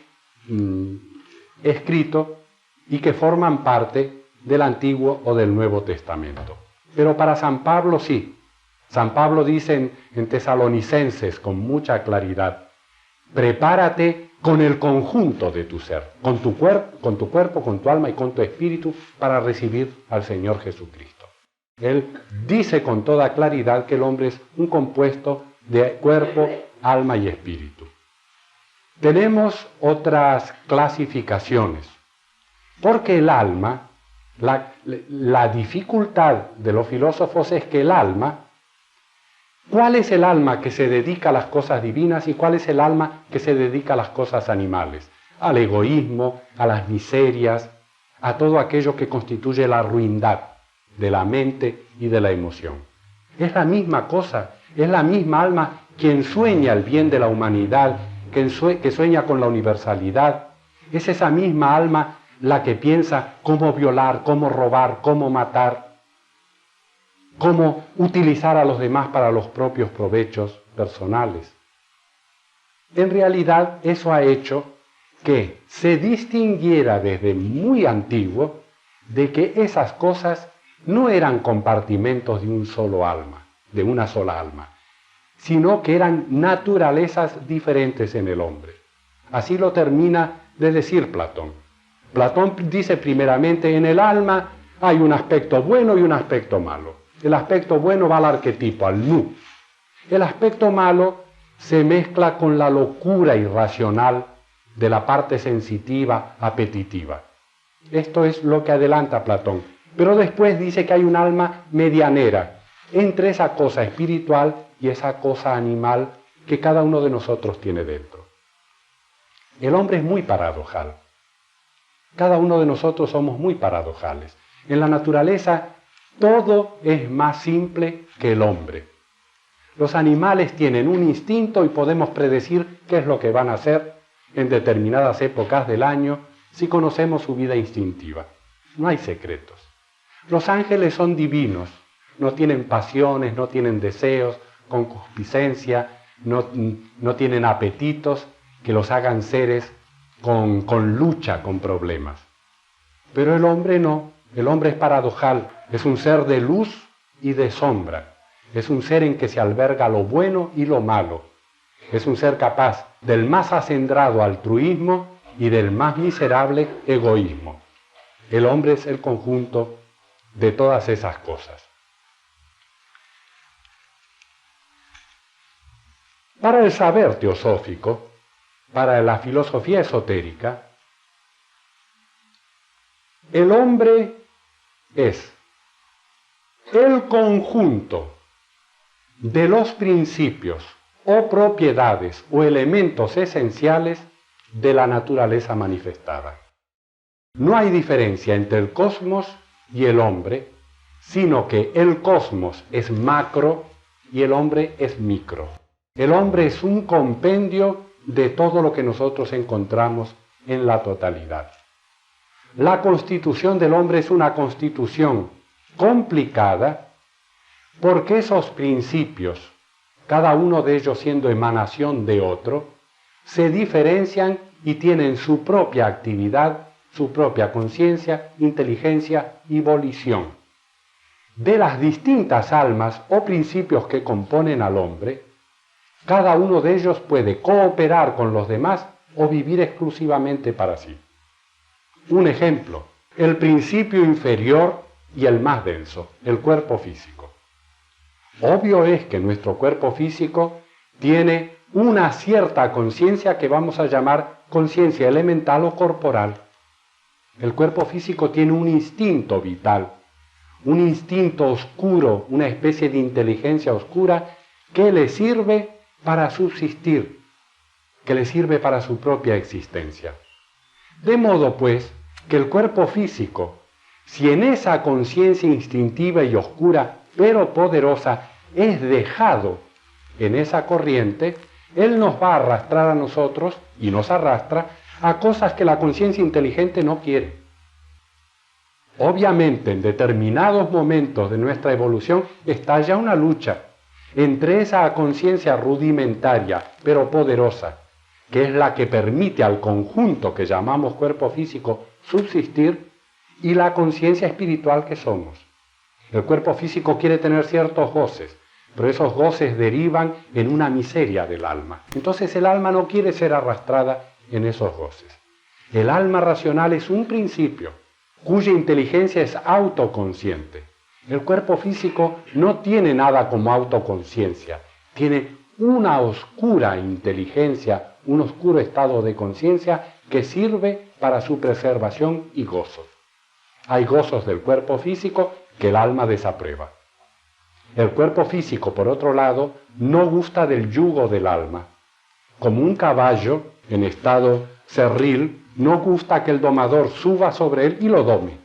escrito y que forman parte del Antiguo o del Nuevo Testamento. Pero para San Pablo sí. San Pablo dice en Tesalonicenses con mucha claridad: prepárate con el conjunto de tu ser, con tu cuerpo, con tu alma y con tu espíritu para recibir al Señor Jesucristo. Él dice con toda claridad que el hombre es un compuesto de cuerpo, alma y espíritu. Tenemos otras clasificaciones, porque el alma, la dificultad de los filósofos es que el alma, ¿cuál es el alma que se dedica a las cosas divinas y cuál es el alma que se dedica a las cosas animales? Al egoísmo, a las miserias, a todo aquello que constituye la ruindad de la mente y de la emoción. Es la misma cosa, es la misma alma quien sueña el bien de la humanidad, que sueña con la universalidad. Es esa misma alma la que piensa cómo violar, cómo robar, cómo matar, cómo utilizar a los demás para los propios provechos personales. En realidad, eso ha hecho que se distinguiera desde muy antiguo de que esas cosas no eran compartimentos de un solo alma, de una sola alma, sino que eran naturalezas diferentes en el hombre. Así lo termina de decir Platón. Platón dice primeramente: en el alma hay un aspecto bueno y un aspecto malo. El aspecto bueno va al arquetipo, al nu. El aspecto malo se mezcla con la locura irracional de la parte sensitiva, apetitiva. Esto es lo que adelanta Platón. Pero después dice que hay un alma medianera entre esa cosa espiritual y esa cosa animal que cada uno de nosotros tiene dentro. El hombre es muy paradojal. Cada uno de nosotros somos muy paradojales. En la naturaleza todo es más simple que el hombre. Los animales tienen un instinto y podemos predecir qué es lo que van a hacer en determinadas épocas del año si conocemos su vida instintiva. No hay secretos. Los ángeles son divinos, no tienen pasiones, no tienen deseos, concupiscencia, no tienen apetitos que los hagan seres con lucha, con problemas. Pero el hombre no, el hombre es paradojal, es un ser de luz y de sombra, es un ser en que se alberga lo bueno y lo malo, es un ser capaz del más acendrado altruismo y del más miserable egoísmo. El hombre es el conjunto de todas esas cosas. Para el saber teosófico, para la filosofía esotérica, el hombre es el conjunto de los principios o propiedades o elementos esenciales de la naturaleza manifestada. No hay diferencia entre el cosmos y el hombre, sino que el cosmos es macro y el hombre es micro. El hombre es un compendio de todo lo que nosotros encontramos en la totalidad. La constitución del hombre es una constitución complicada porque esos principios, cada uno de ellos siendo emanación de otro, se diferencian y tienen su propia actividad, su propia conciencia, inteligencia y volición. De las distintas almas o principios que componen al hombre, cada uno de ellos puede cooperar con los demás o vivir exclusivamente para sí. Un ejemplo, el principio inferior y el más denso, el cuerpo físico. Obvio es que nuestro cuerpo físico tiene una cierta conciencia que vamos a llamar conciencia elemental o corporal. El cuerpo físico tiene un instinto vital, un instinto oscuro, una especie de inteligencia oscura que le sirve para subsistir, que le sirve para su propia existencia. De modo pues que el cuerpo físico, si en esa conciencia instintiva y oscura, pero poderosa, es dejado en esa corriente, él nos va a arrastrar a nosotros, y nos arrastra, a cosas que la conciencia inteligente no quiere. Obviamente, en determinados momentos de nuestra evolución estalla una lucha entre esa conciencia rudimentaria, pero poderosa, que es la que permite al conjunto que llamamos cuerpo físico subsistir, y la conciencia espiritual que somos. El cuerpo físico quiere tener ciertos goces, pero esos goces derivan en una miseria del alma. Entonces el alma no quiere ser arrastrada en esos goces. El alma racional es un principio cuya inteligencia es autoconsciente. El cuerpo físico no tiene nada como autoconciencia, tiene una oscura inteligencia, un oscuro estado de conciencia que sirve para su preservación y gozo. Hay gozos del cuerpo físico que el alma desaprueba. El cuerpo físico, por otro lado, no gusta del yugo del alma. Como un caballo en estado cerril, no gusta que el domador suba sobre él y lo dome.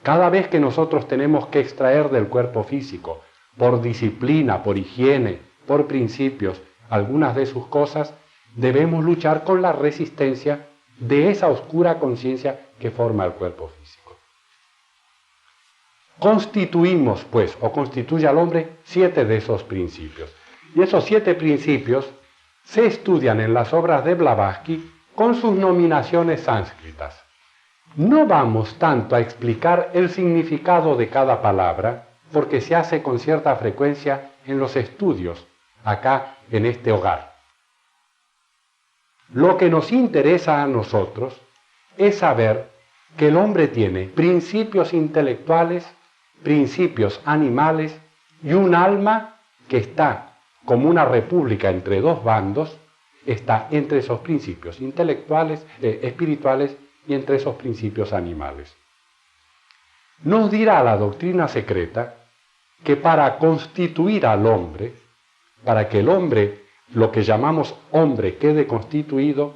Cada vez que nosotros tenemos que extraer del cuerpo físico, por disciplina, por higiene, por principios, algunas de sus cosas, debemos luchar con la resistencia de esa oscura conciencia que forma el cuerpo físico. Constituimos, pues, o constituye al hombre 7 de esos principios. Y esos 7 principios se estudian en las obras de Blavatsky con sus nominaciones sánscritas. No vamos tanto a explicar el significado de cada palabra, porque se hace con cierta frecuencia en los estudios, acá en este hogar. Lo que nos interesa a nosotros es saber que el hombre tiene principios intelectuales, principios animales y un alma que está como una república entre dos bandos, está entre esos principios intelectuales, espirituales y entre esos principios animales. Nos dirá la doctrina secreta que para constituir al hombre, para que el hombre, lo que llamamos hombre, quede constituido,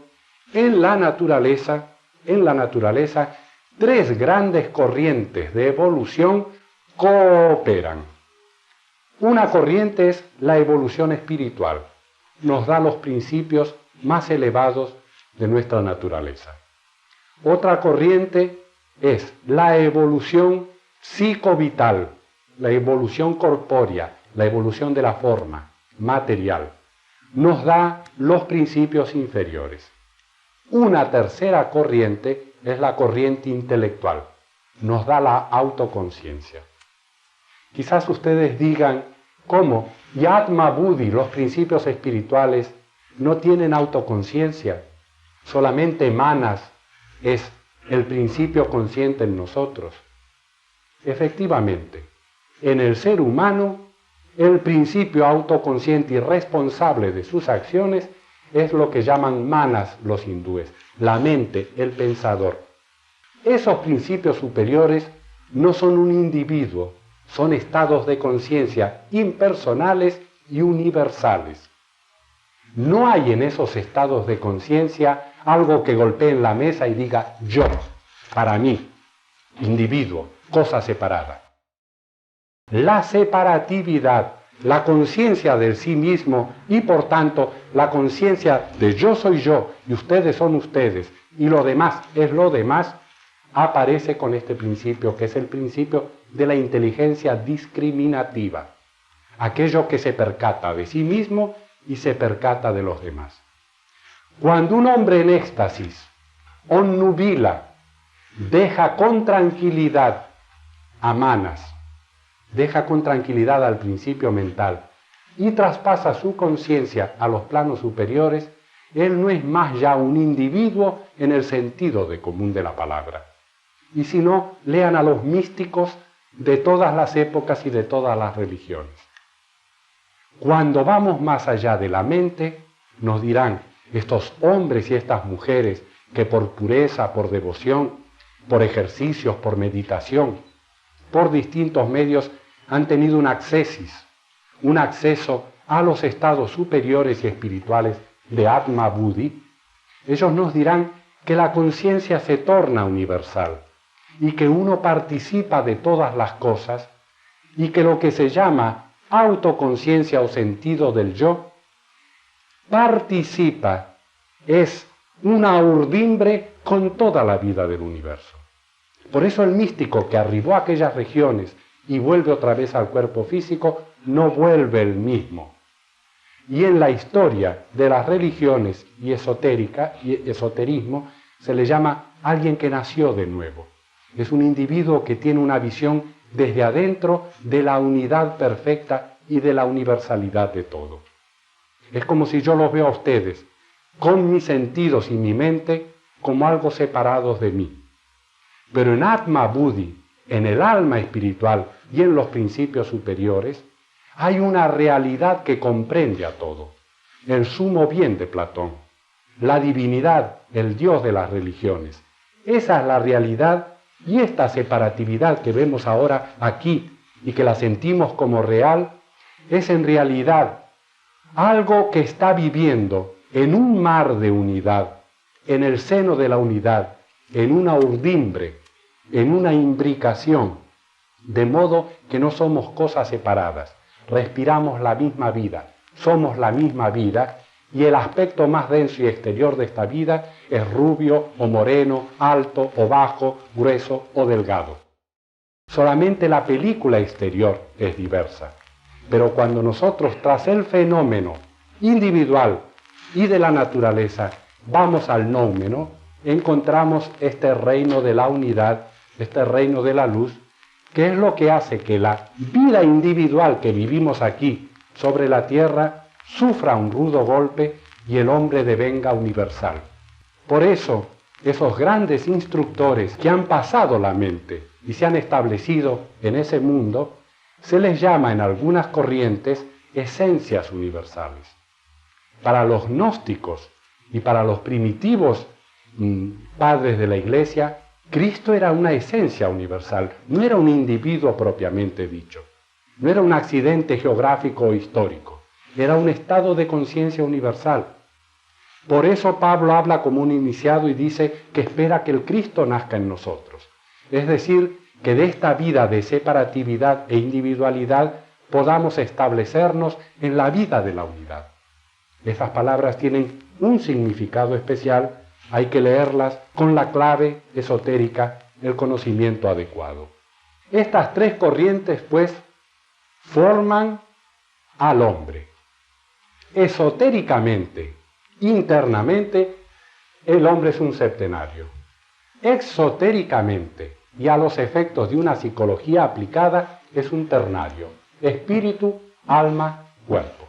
en la naturaleza, 3 grandes corrientes de evolución cooperan. Una corriente es la evolución espiritual, nos da los principios más elevados de nuestra naturaleza. Otra corriente es la evolución psicovital, la evolución corpórea, la evolución de la forma material. Nos da los principios inferiores. Una tercera corriente es la corriente intelectual, nos da la autoconciencia. Quizás ustedes digan, ¿cómo? Y Atma Buddhi, los principios espirituales, no tienen autoconciencia, solamente manas es el principio consciente en nosotros. Efectivamente, en el ser humano, el principio autoconsciente y responsable de sus acciones es lo que llaman manas los hindúes, la mente, el pensador. Esos principios superiores no son un individuo, son estados de conciencia impersonales y universales. No hay en esos estados de conciencia algo que golpee en la mesa y diga yo, para mí, individuo, cosa separada. La separatividad, la conciencia del sí mismo y por tanto la conciencia de yo soy yo y ustedes son ustedes y lo demás es lo demás, aparece con este principio que es el principio de la inteligencia discriminativa, aquello que se percata de sí mismo y se percata de los demás. Cuando un hombre en éxtasis onnubila, deja con tranquilidad a manas, deja con tranquilidad al principio mental y traspasa su conciencia a los planos superiores, Él no es más ya un individuo en el sentido de común de la palabra. Y si no, lean a los místicos de todas las épocas y de todas las religiones. Cuando vamos más allá de la mente, nos dirán estos hombres y estas mujeres que por pureza, por devoción, por ejercicios, por meditación, por distintos medios han tenido un acceso a los estados superiores y espirituales de Atma Buddhi. Ellos nos dirán que la conciencia se torna universal y que uno participa de todas las cosas y que lo que se llama autoconciencia o sentido del yo participa, es una urdimbre con toda la vida del universo. Por eso el místico que arribó a aquellas regiones y vuelve otra vez al cuerpo físico, no vuelve el mismo. Y en la historia de las religiones y esoterismo se le llama alguien que nació de nuevo. Es un individuo que tiene una visión desde adentro de la unidad perfecta y de la universalidad de todo. Es como si yo los veo a ustedes, con mis sentidos y mi mente, como algo separados de mí. Pero en Atma Buddhi, en el alma espiritual y en los principios superiores, hay una realidad que comprende a todo. El sumo bien de Platón, la divinidad, el Dios de las religiones. Esa es la realidad y esta separatividad que vemos ahora aquí y que la sentimos como real, es en realidad algo que está viviendo en un mar de unidad, en el seno de la unidad, en una urdimbre, en una imbricación, de modo que no somos cosas separadas, respiramos la misma vida, somos la misma vida, y el aspecto más denso y exterior de esta vida es rubio o moreno, alto o bajo, grueso o delgado. Solamente la película exterior es diversa, pero cuando nosotros tras el fenómeno individual y de la naturaleza vamos al nóumeno, encontramos este reino de la unidad, este reino de la luz, que es lo que hace que la vida individual que vivimos aquí sobre la tierra sufra un rudo golpe y el hombre devenga universal. Por eso, esos grandes instructores que han pasado la mente y se han establecido en ese mundo, se les llama en algunas corrientes esencias universales. Para los gnósticos y para los primitivos padres de la Iglesia, Cristo era una esencia universal, no era un individuo propiamente dicho, no era un accidente geográfico o histórico, era un estado de conciencia universal. Por eso Pablo habla como un iniciado y dice que espera que el Cristo nazca en nosotros. Es decir, que de esta vida de separatividad e individualidad podamos establecernos en la vida de la unidad. Estas palabras tienen un significado especial, hay que leerlas con la clave esotérica, el conocimiento adecuado. Estas tres corrientes, pues, forman al hombre. Esotéricamente, internamente, el hombre es un septenario. Exotéricamente, y a los efectos de una psicología aplicada, es un ternario. Espíritu, alma, cuerpo.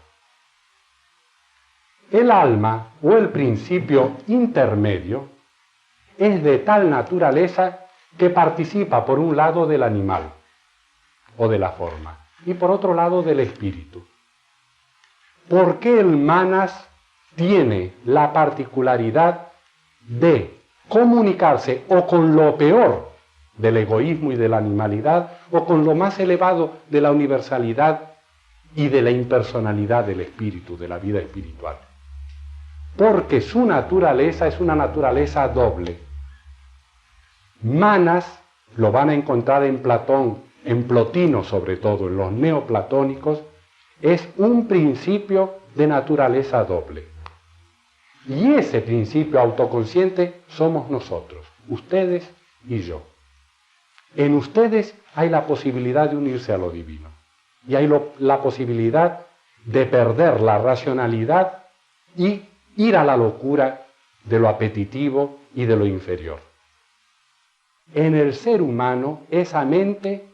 El alma, o el principio intermedio, es de tal naturaleza que participa por un lado del animal, o de la forma, y por otro lado del espíritu. ¿Por qué el manas tiene la particularidad de comunicarse o con lo peor del egoísmo y de la animalidad o con lo más elevado de la universalidad y de la impersonalidad del espíritu, de la vida espiritual? Porque su naturaleza es una naturaleza doble. Manas lo van a encontrar en Platón, en Plotino sobre todo, en los neoplatónicos, es un principio de naturaleza doble. Y ese principio autoconsciente somos nosotros, ustedes y yo. En ustedes hay la posibilidad de unirse a lo divino. Y hay la posibilidad de perder la racionalidad y ir a la locura de lo apetitivo y de lo inferior. En el ser humano, esa mente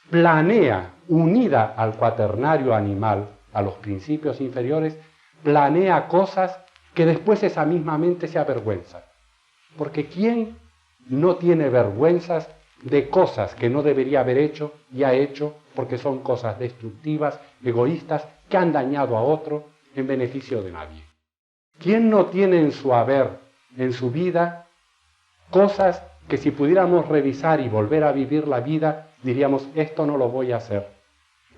planea, unida al cuaternario animal, a los principios inferiores, planea cosas que después esa misma mente se avergüenza. Porque ¿quién no tiene vergüenzas de cosas que no debería haber hecho y ha hecho porque son cosas destructivas, egoístas, que han dañado a otro en beneficio de nadie? ¿Quién no tiene en su haber, en su vida, cosas que si pudiéramos revisar y volver a vivir la vida, diríamos, esto no lo voy a hacer,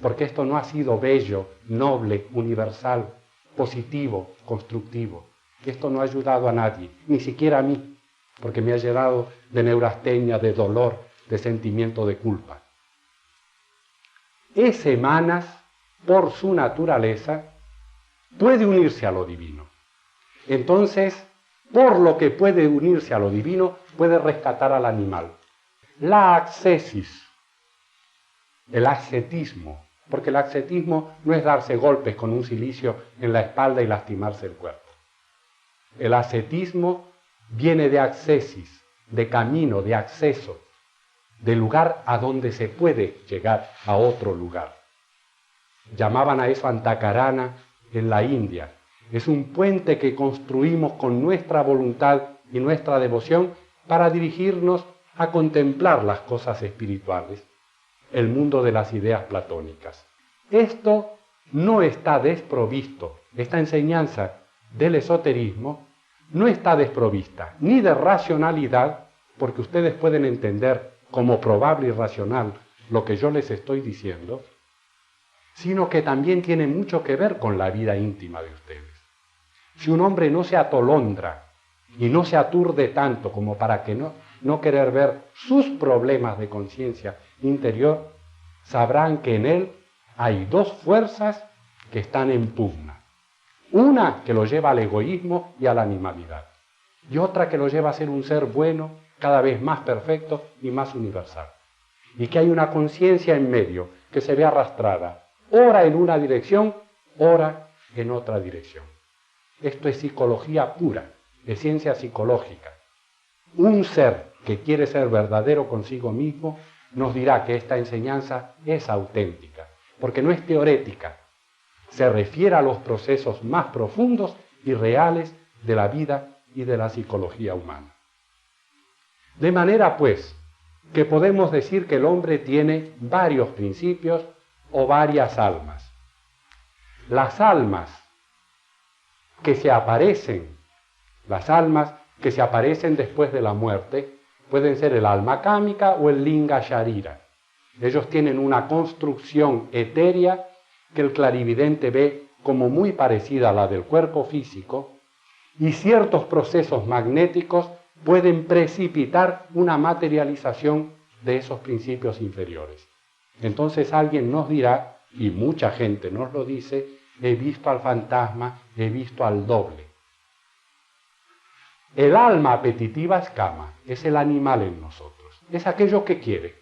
porque esto no ha sido bello, noble, universal, positivo, constructivo? Esto no ha ayudado a nadie, ni siquiera a mí, porque me ha llenado de neurastenia, de dolor, de sentimiento de culpa. Ese manas, por su naturaleza, puede unirse a lo divino. Entonces, por lo que puede unirse a lo divino, puede rescatar al animal. La ascesis, el ascetismo, porque el ascetismo no es darse golpes con un cilicio en la espalda y lastimarse el cuerpo. El ascetismo viene de accesis, de camino, de acceso, de lugar a donde se puede llegar a otro lugar. Llamaban a eso Antakarana en la India. Es un puente que construimos con nuestra voluntad y nuestra devoción para dirigirnos a contemplar las cosas espirituales, el mundo de las ideas platónicas. Esto no está desprovisto, esta enseñanza del esoterismo no está desprovista ni de racionalidad, porque ustedes pueden entender como probable y racional lo que yo les estoy diciendo, sino que también tiene mucho que ver con la vida íntima de ustedes. Si un hombre no se atolondra y no se aturde tanto como para que no querer ver sus problemas de conciencia interior, sabrán que en él hay dos fuerzas que están en pugna. Una que lo lleva al egoísmo y a la animalidad, y otra que lo lleva a ser un ser bueno, cada vez más perfecto y más universal. Y que hay una conciencia en medio que se ve arrastrada, ora en una dirección, ora en otra dirección. Esto es psicología pura, es ciencia psicológica. Un ser que quiere ser verdadero consigo mismo nos dirá que esta enseñanza es auténtica, porque no es teorética, se refiere a los procesos más profundos y reales de la vida y de la psicología humana. De manera, pues, que podemos decir que el hombre tiene varios principios o varias almas. Las almas que se aparecen, después de la muerte, pueden ser el alma cámica o el linga sharira. Ellos tienen una construcción etérea que el clarividente ve como muy parecida a la del cuerpo físico, y ciertos procesos magnéticos pueden precipitar una materialización de esos principios inferiores. Entonces alguien nos dirá, y mucha gente nos lo dice, he visto al fantasma, he visto al doble. El alma apetitiva es kama, es el animal en nosotros, es aquello que quiere.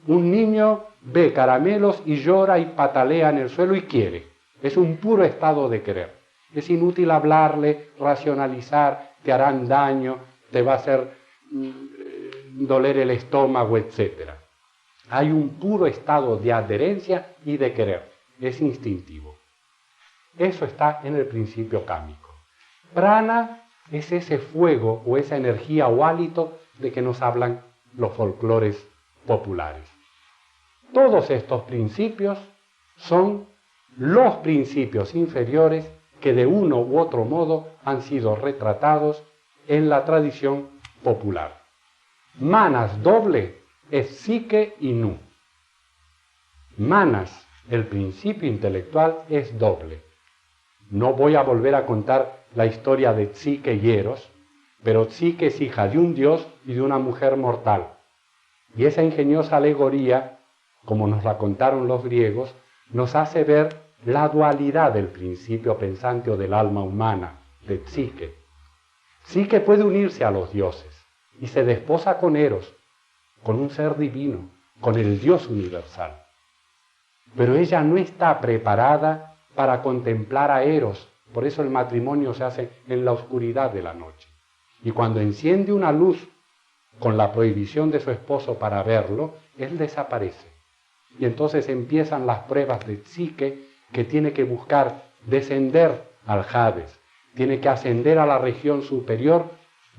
Un niño ve caramelos y llora y patalea en el suelo y quiere. Es un puro estado de querer. Es inútil hablarle, racionalizar, te harán daño, te va a hacer doler el estómago, etc. Hay un puro estado de adherencia y de querer. Es instintivo. Eso está en el principio cámico. Prana es ese fuego o esa energía o hálito de que nos hablan los folclores populares. Todos estos principios son los principios inferiores que de uno u otro modo han sido retratados en la tradición popular. Manas doble es psique y nu. Manas, el principio intelectual, es doble. No voy a volver a contar la historia de Psique y Eros, pero Psique es hija de un dios y de una mujer mortal. Y esa ingeniosa alegoría, como nos la contaron los griegos, nos hace ver la dualidad del principio pensante o del alma humana, de Psique. Psique puede unirse a los dioses y se desposa con Eros, con un ser divino, con el Dios universal. Pero ella no está preparada para contemplar a Eros, por eso el matrimonio se hace en la oscuridad de la noche. Y cuando enciende una luz con la prohibición de su esposo para verlo, él desaparece. Y entonces empiezan las pruebas de Psique, que tiene que buscar descender al Hades, tiene que ascender a la región superior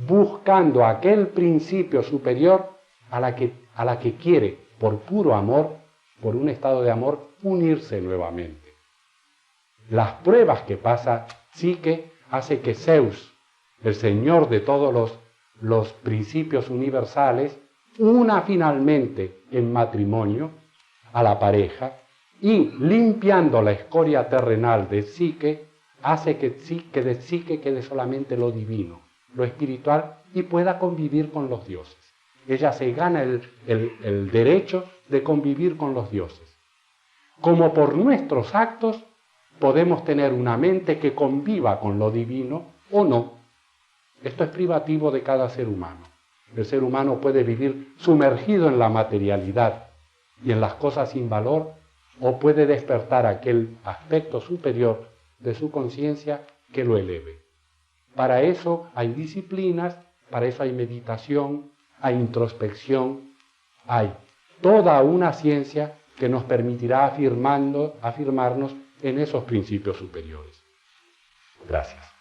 buscando aquel principio superior a la que quiere, por puro amor, por un estado de amor, unirse nuevamente. Las pruebas que pasa Psique hace que Zeus, el señor de todos los principios universales, una finalmente en matrimonio a la pareja y limpiando la escoria terrenal de Psique, hace que de Psique quede solamente lo divino, lo espiritual y pueda convivir con los dioses. Ella se gana el derecho de convivir con los dioses. Como por nuestros actos podemos tener una mente que conviva con lo divino o no. Esto es privativo de cada ser humano. El ser humano puede vivir sumergido en la materialidad y en las cosas sin valor, o puede despertar aquel aspecto superior de su conciencia que lo eleve. Para eso hay disciplinas, para eso hay meditación, hay introspección, hay toda una ciencia que nos permitirá afirmarnos en esos principios superiores. Gracias.